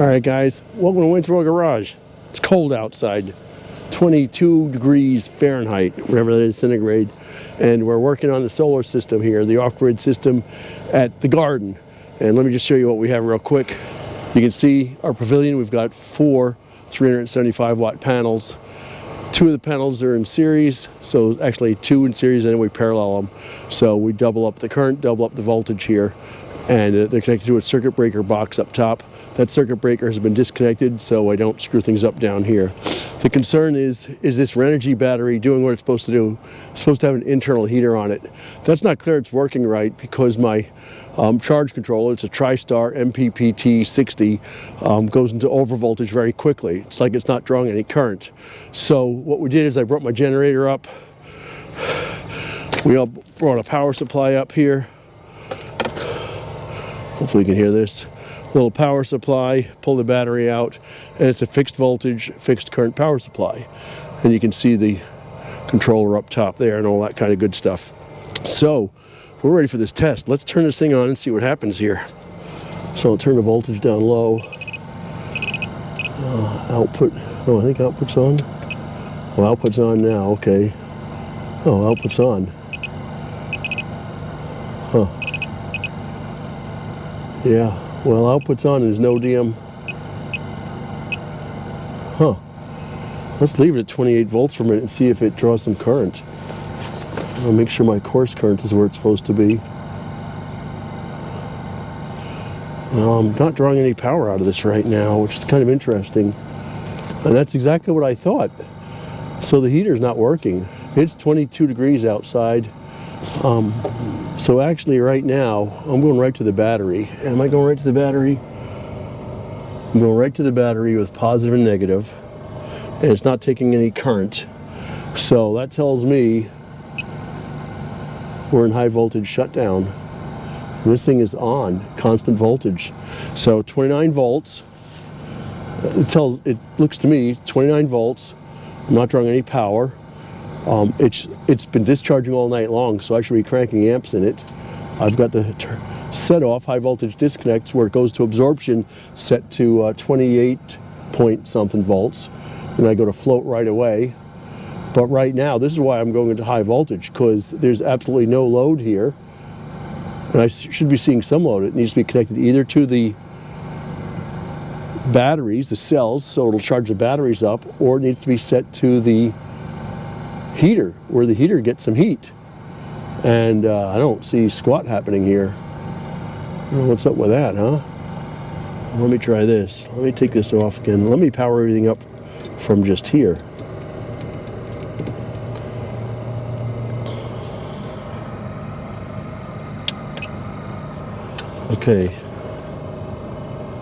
All right, guys, welcome to Wayno Garage. It's cold outside, 22 degrees Fahrenheit, whatever that is, centigrade. And we're working on the solar system here, the off-grid system at the garden. And let me just show you what we have real quick. You can see our pavilion. We've got 4 375-watt panels. 2 of the panels are in series, so actually 2 in series, and then we parallel them. So we double up the current, double up the voltage here, and they're connected to a circuit breaker box up top. That circuit breaker has been disconnected, so I don't screw things up down here. The concern is this Renogy battery doing what it's supposed to do? It's supposed to have an internal heater on it. That's not clear it's working right because my charge controller, it's a TriStar MPPT 60, goes into overvoltage very quickly. It's like it's not drawing any current. So what we did is I brought my generator up. We all brought a power supply up here. Hopefully you can hear this. Little power supply, pull the battery out, and it's a fixed voltage, fixed current power supply. And you can see the controller up top there and all that kind of good stuff. So we're ready for this test. Let's turn this thing on and see what happens here. So I'll turn the voltage down low. Output, oh, I think output's on. Oh, output's on now, okay. Oh, output's on. Huh. Yeah. Well, output's on, there's no damn. Huh. Let's leave it at 28 volts for a minute and see if it draws some current. I'll make sure my course current is where it's supposed to be. I'm not drawing any power out of this right now, which is kind of interesting. And that's exactly what I thought. So the heater's not working. It's 22 degrees outside. So actually right now, I'm going right to the battery. Am I going right to the battery? I'm going right to the battery with positive and negative, and it's not taking any current. So that tells me we're in high voltage shutdown. This thing is on, constant voltage. So 29 volts, it looks to me 29 volts, I'm not drawing any power. It's been discharging all night long, so I should be cranking amps in it. I've got the set off, high voltage disconnects, where it goes to absorption, set to 28 point something volts, and I go to float right away. But right now, this is why I'm going into high voltage, because there's absolutely no load here, and I should be seeing some load. It needs to be connected either to the batteries, the cells, so it'll charge the batteries up, or it needs to be set to the heater, where the heater gets some heat. And I don't see squat happening here. I don't know what's up with that, huh? Let me try this. Let me take this off again. Let me power everything up from just here. Okay.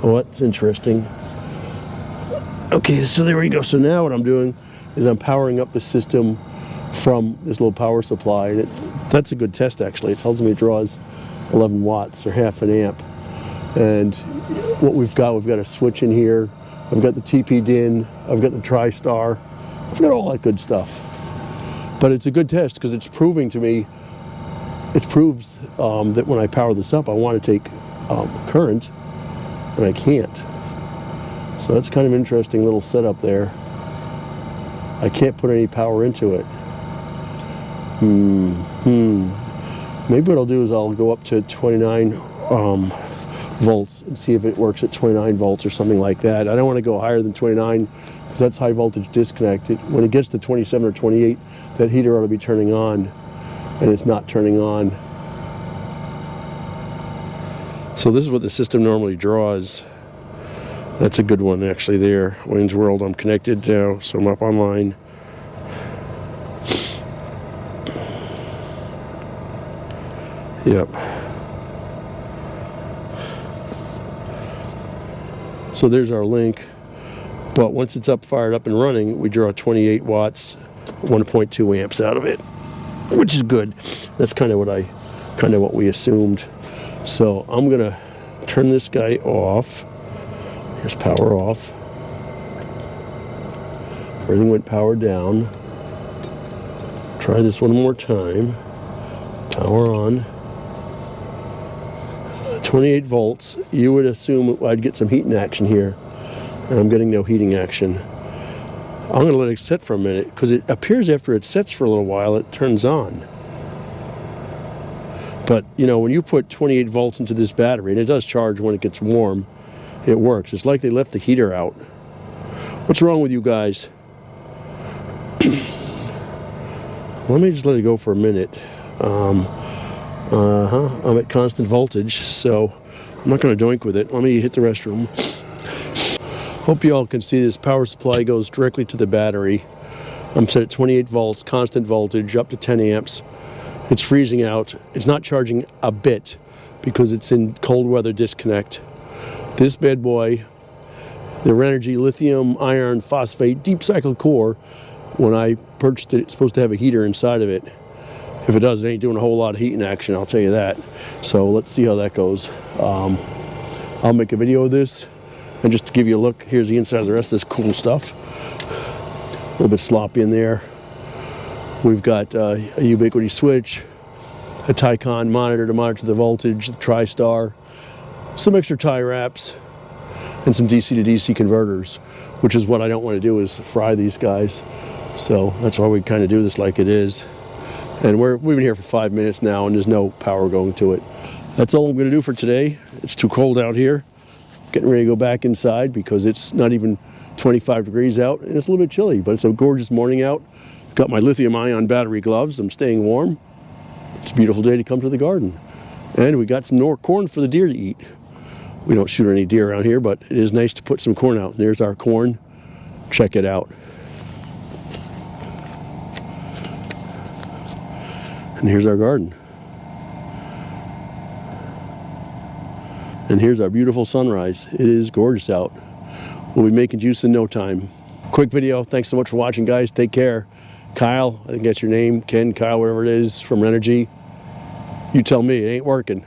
Oh, that's interesting. Okay, so there we go. So now what I'm doing is I'm powering up the system from this little power supply, and that's a good test actually. It tells me it draws 11 watts or half an amp. And what we've got a switch in here, I've got the TP DIN, I've got the TriStar, I've got all that good stuff. But it's a good test because it's proving to me, it proves that when I power this up, I want to take current, and I can't. So that's kind of an interesting little setup there. I can't put any power into it. Maybe what I'll do is I'll go up to 29 volts and see if it works at 29 volts or something like that. I don't want to go higher than 29 because that's high voltage disconnect. When it gets to 27 or 28, that heater ought to be turning on, and it's not turning on. So this is what the system normally draws. That's a good one actually there. Wayne's World, I'm connected now, so I'm up online. Yep. So there's our link. But once it's up, fired up and running, we draw 28 watts, 1.2 amps out of it, which is good. That's kind of what we assumed. So I'm gonna turn this guy off. Here's power off. Everything went power down. Try this one more time. Power on. 28 volts. You would assume I'd get some heat in action here. and I'm getting no heating action. I'm going to let it sit for a minute because it appears after it sits for a little while it turns on. But you know, when you put 28 volts into this battery, and it does charge when it gets warm, it works. It's like they left the heater out. What's wrong with you guys? Let me just let it go for a minute. I'm at constant voltage, so I'm not going to doink with it. Let me hit the restroom. Hope you all can see this power supply goes directly to the battery. I'm set at 28 volts, constant voltage, up to 10 amps. It's freezing out. It's not charging a bit because it's in cold weather disconnect. This bad boy, the Renogy Lithium Ion Phosphate Deep Cycle Core, when I purchased it, it's supposed to have a heater inside of it. If it does, it ain't doing a whole lot of heating action, I'll tell you that. So let's see how that goes. I'll make a video of this, and just to give you a look, here's the inside of the rest of this cool stuff. A little bit sloppy in there. We've got a ubiquity switch, a Tycon monitor to monitor the voltage, the TriStar, some extra tie wraps, and some DC to DC converters, which is what I don't want to do, is fry these guys. So that's why we kind of do this like it is. And we've been here for 5 minutes now, and there's no power going to it. That's all I'm going to do for today. It's too cold out here. Getting ready to go back inside because it's not even 25 degrees out, and it's a little bit chilly, but it's a gorgeous morning out. Got my lithium ion battery gloves. I'm staying warm. It's a beautiful day to come to the garden. And we got some more corn for the deer to eat. We don't shoot any deer around here, but it is nice to put some corn out. There's our corn. Check it out. And here's our garden. And here's our beautiful sunrise. It is gorgeous out. We'll be making juice in no time. Quick video. Thanks so much for watching, guys. Take care. Kyle, I think that's your name. Ken, Kyle, whatever it is, from Renogy. You tell me, it ain't working.